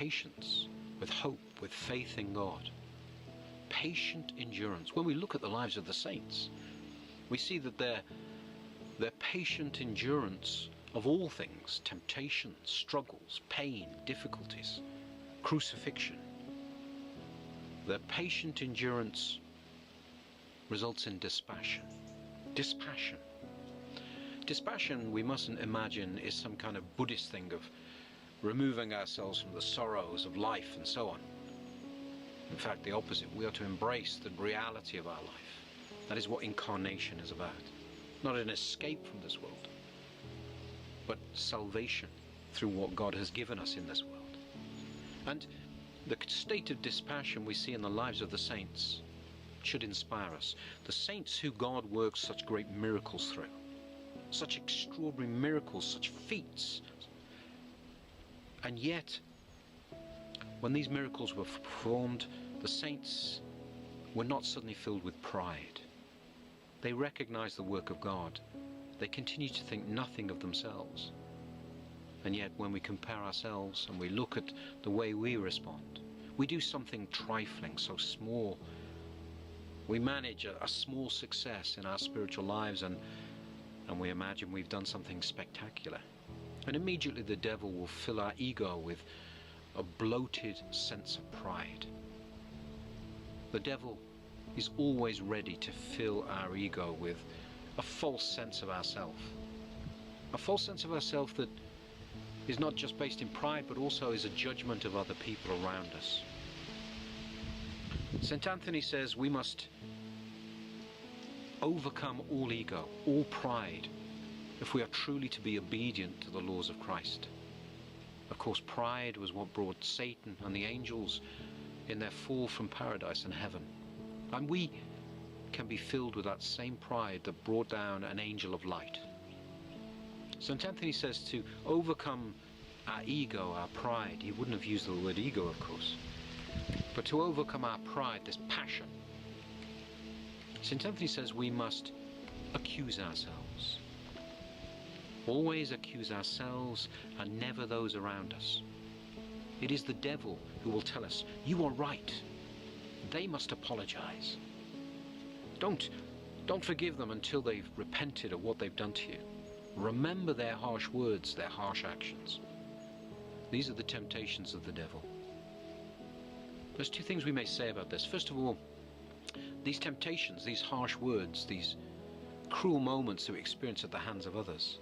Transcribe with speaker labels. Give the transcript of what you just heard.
Speaker 1: patience, with hope, with faith in God. Patient endurance. When we look at the lives of the saints, we see that their patient endurance of all things, temptations, struggles, pain, difficulties, crucifixion, their patient endurance results in dispassion. Dispassion, we mustn't imagine, is some kind of Buddhist thing of removing ourselves from the sorrows of life and so on. In fact, the opposite. We are to embrace the reality of our life. That is what incarnation is about. Not an escape from this world, but salvation through what God has given us in this world. And the state of dispassion we see in the lives of the saints should inspire us. The saints who God works such great miracles through, such extraordinary miracles, such feats. And yet, when these miracles were performed, the saints were not suddenly filled with pride. They recognized the work of God. They continued to think nothing of themselves. And yet, when we compare ourselves and we look at the way we respond, we do something trifling, so small. We manage a small success in our spiritual lives, and we imagine we've done something spectacular. And immediately the devil will fill our ego with a bloated sense of pride. The devil is always ready to fill our ego with a false sense of ourself. A false sense of ourself that is not just based in pride, but also is a judgment of other people around us. St. Anthony says we must overcome all ego, all pride, if we are truly to be obedient to the laws of Christ. Of course, pride was what brought Satan and the angels in their fall from paradise and heaven. And we can be filled with that same pride that brought down an angel of light. St. Anthony says to overcome our ego, our pride. He wouldn't have used the word ego, of course. But to overcome our pride, this passion, St. Anthony says we must accuse ourselves. Always accuse ourselves and never those around us. It is the devil who will tell us, you are right. They must apologize. Don't forgive them until they've repented of what they've done to you. Remember their harsh words, their harsh actions. These are the temptations of the devil. There's two things we may say about this. First of all, these temptations, these harsh words, these cruel moments that we experience at the hands of others,